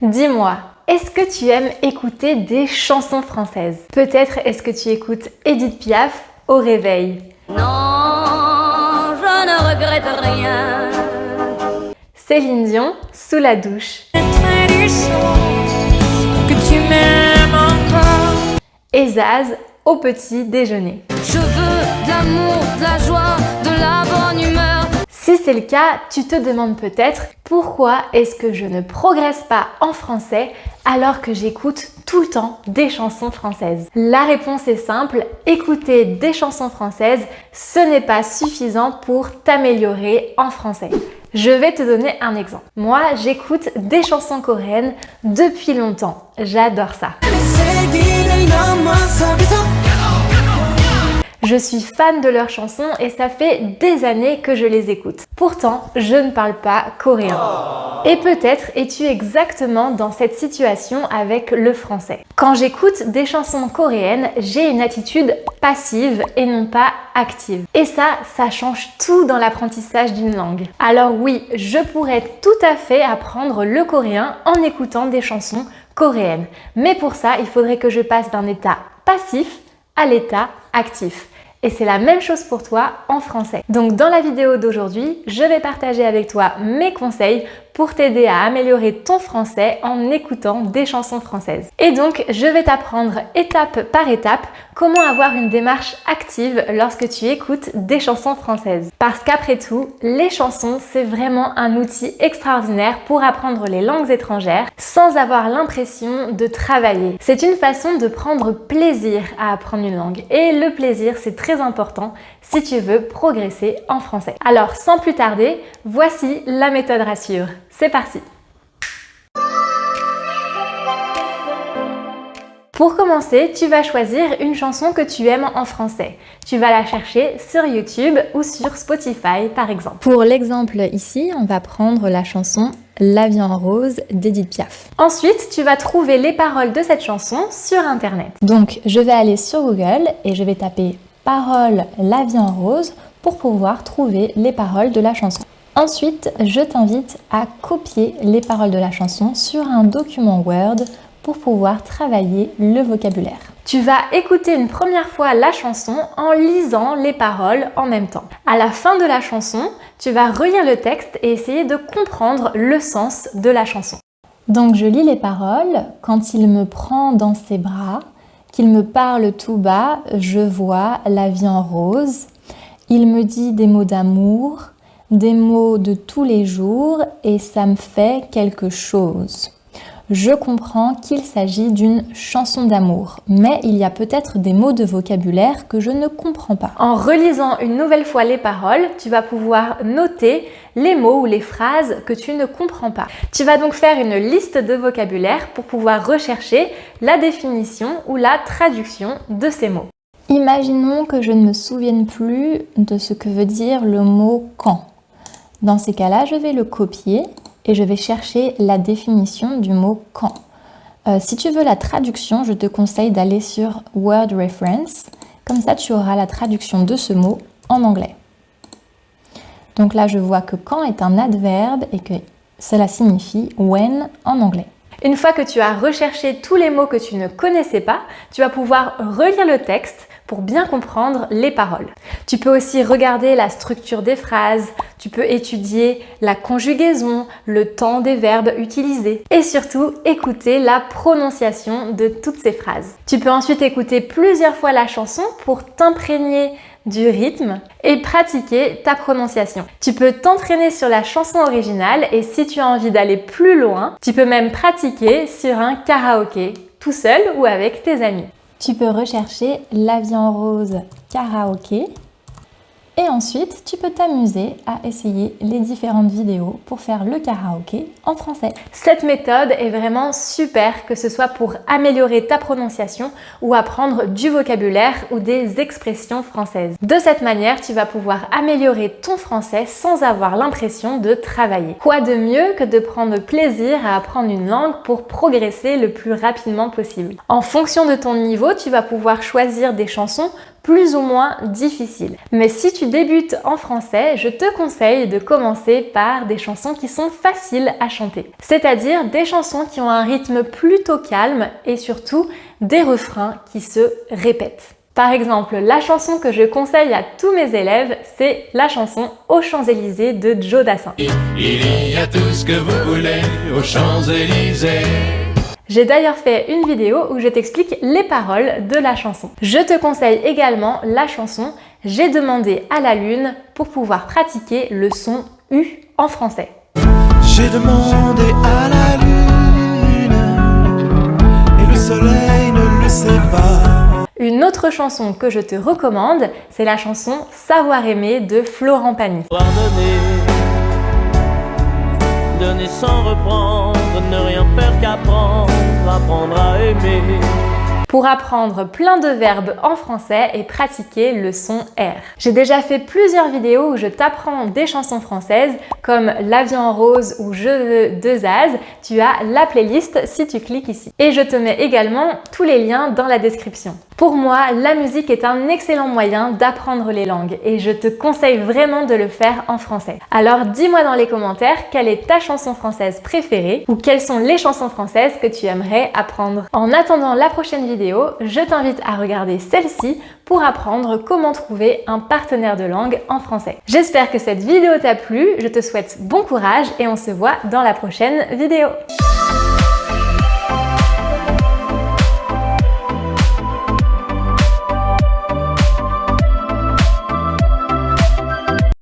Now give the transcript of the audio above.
Dis-moi, est-ce que tu aimes écouter des chansons françaises? Peut-être est-ce que tu écoutes Édith Piaf au réveil? Non, je ne regrette rien. Céline Dion sous la douche? Et Zaz au petit déjeuner? Je veux de l'amour, de la joie, de la bonne humeur. Si c'est le cas, tu te demandes peut-être pourquoi est-ce que je ne progresse pas en français alors que j'écoute tout le temps des chansons françaises? La réponse est simple, écouter des chansons françaises, ce n'est pas suffisant pour t'améliorer en français. Je vais te donner un exemple. Moi, j'écoute des chansons coréennes depuis longtemps. J'adore ça. Je suis fan de leurs chansons et ça fait des années que je les écoute. Pourtant, je ne parle pas coréen. Et peut-être es-tu exactement dans cette situation avec le français. Quand j'écoute des chansons coréennes, j'ai une attitude passive et non pas active. Et ça change tout dans l'apprentissage d'une langue. Alors oui, je pourrais tout à fait apprendre le coréen en écoutant des chansons coréennes. Mais pour ça, il faudrait que je passe d'un état passif à l'état actif. Et c'est la même chose pour toi en français. Donc dans la vidéo d'aujourd'hui, je vais partager avec toi mes conseils pour t'aider à améliorer ton français en écoutant des chansons françaises. Et donc, je vais t'apprendre étape par étape comment avoir une démarche active lorsque tu écoutes des chansons françaises. Parce qu'après tout, les chansons, c'est vraiment un outil extraordinaire pour apprendre les langues étrangères sans avoir l'impression de travailler. C'est une façon de prendre plaisir à apprendre une langue. Et le plaisir, c'est très important si tu veux progresser en français. Alors, sans plus tarder, voici la méthode Rassure. C'est parti! Pour commencer, tu vas choisir une chanson que tu aimes en français. Tu vas la chercher sur YouTube ou sur Spotify par exemple. Pour l'exemple ici, on va prendre la chanson La vie en rose d'Édith Piaf. Ensuite, tu vas trouver les paroles de cette chanson sur Internet. Donc, je vais aller sur Google et je vais taper paroles La vie en rose pour pouvoir trouver les paroles de la chanson. Ensuite, je t'invite à copier les paroles de la chanson sur un document Word pour pouvoir travailler le vocabulaire. Tu vas écouter une première fois la chanson en lisant les paroles en même temps. À la fin de la chanson, tu vas relire le texte et essayer de comprendre le sens de la chanson. Donc je lis les paroles. Quand il me prend dans ses bras, qu'il me parle tout bas, je vois la vie en rose. Il me dit des mots d'amour, des mots de tous les jours et ça me fait quelque chose. Je comprends qu'il s'agit d'une chanson d'amour, mais il y a peut-être des mots de vocabulaire que je ne comprends pas. En relisant une nouvelle fois les paroles, tu vas pouvoir noter les mots ou les phrases que tu ne comprends pas. Tu vas donc faire une liste de vocabulaire pour pouvoir rechercher la définition ou la traduction de ces mots. Imaginons que je ne me souvienne plus de ce que veut dire le mot « quand ». Dans ces cas-là, je vais le copier et je vais chercher la définition du mot « quand ». Si tu veux la traduction, je te conseille d'aller sur Word Reference. Comme ça, tu auras la traduction de ce mot en anglais. Donc là, je vois que « quand » est un adverbe et que cela signifie « when » en anglais. Une fois que tu as recherché tous les mots que tu ne connaissais pas, tu vas pouvoir relire le texte pour bien comprendre les paroles. Tu peux aussi regarder la structure des phrases, tu peux étudier la conjugaison, le temps des verbes utilisés et surtout écouter la prononciation de toutes ces phrases. Tu peux ensuite écouter plusieurs fois la chanson pour t'imprégner du rythme et pratiquer ta prononciation. Tu peux t'entraîner sur la chanson originale et si tu as envie d'aller plus loin, tu peux même pratiquer sur un karaoké, tout seul ou avec tes amis. Tu peux rechercher La vie en rose karaoké et ensuite tu peux t'amuser à essayer les différentes vidéos pour faire le karaoké en français. Cette méthode est vraiment super, que ce soit pour améliorer ta prononciation ou apprendre du vocabulaire ou des expressions françaises. De cette manière, tu vas pouvoir améliorer ton français sans avoir l'impression de travailler. Quoi de mieux que de prendre plaisir à apprendre une langue pour progresser le plus rapidement possible. En fonction de ton niveau, tu vas pouvoir choisir des chansons plus ou moins difficiles. Mais si tu débutes en français, je te conseille de commencer par des chansons qui sont faciles à chanter. C'est-à-dire des chansons qui ont un rythme plutôt calme et surtout des refrains qui se répètent. Par exemple, la chanson que je conseille à tous mes élèves, c'est la chanson Aux Champs-Élysées de Joe Dassin. Il y a tout ce que vous voulez aux Champs-Élysées. J'ai d'ailleurs fait une vidéo où je t'explique les paroles de la chanson. Je te conseille également la chanson J'ai demandé à la lune pour pouvoir pratiquer le son U en français. J'ai demandé à la lune et le soleil ne le sait pas. Une autre chanson que je te recommande, c'est la chanson Savoir aimer de Florent Pagny. Donner sans reprendre, ne rien faire qu'apprendre, apprendre à aimer. Pour apprendre plein de verbes en français et pratiquer le son R. J'ai déjà fait plusieurs vidéos où je t'apprends des chansons françaises comme La vie en rose ou Je veux de Zaz. Tu as la playlist si tu cliques ici. Et je te mets également tous les liens dans la description. Pour moi, la musique est un excellent moyen d'apprendre les langues et je te conseille vraiment de le faire en français. Alors dis-moi dans les commentaires quelle est ta chanson française préférée ou quelles sont les chansons françaises que tu aimerais apprendre. En attendant la prochaine vidéo, je t'invite à regarder celle-ci pour apprendre comment trouver un partenaire de langue en français. J'espère que cette vidéo t'a plu, je te souhaite bon courage et on se voit dans la prochaine vidéo.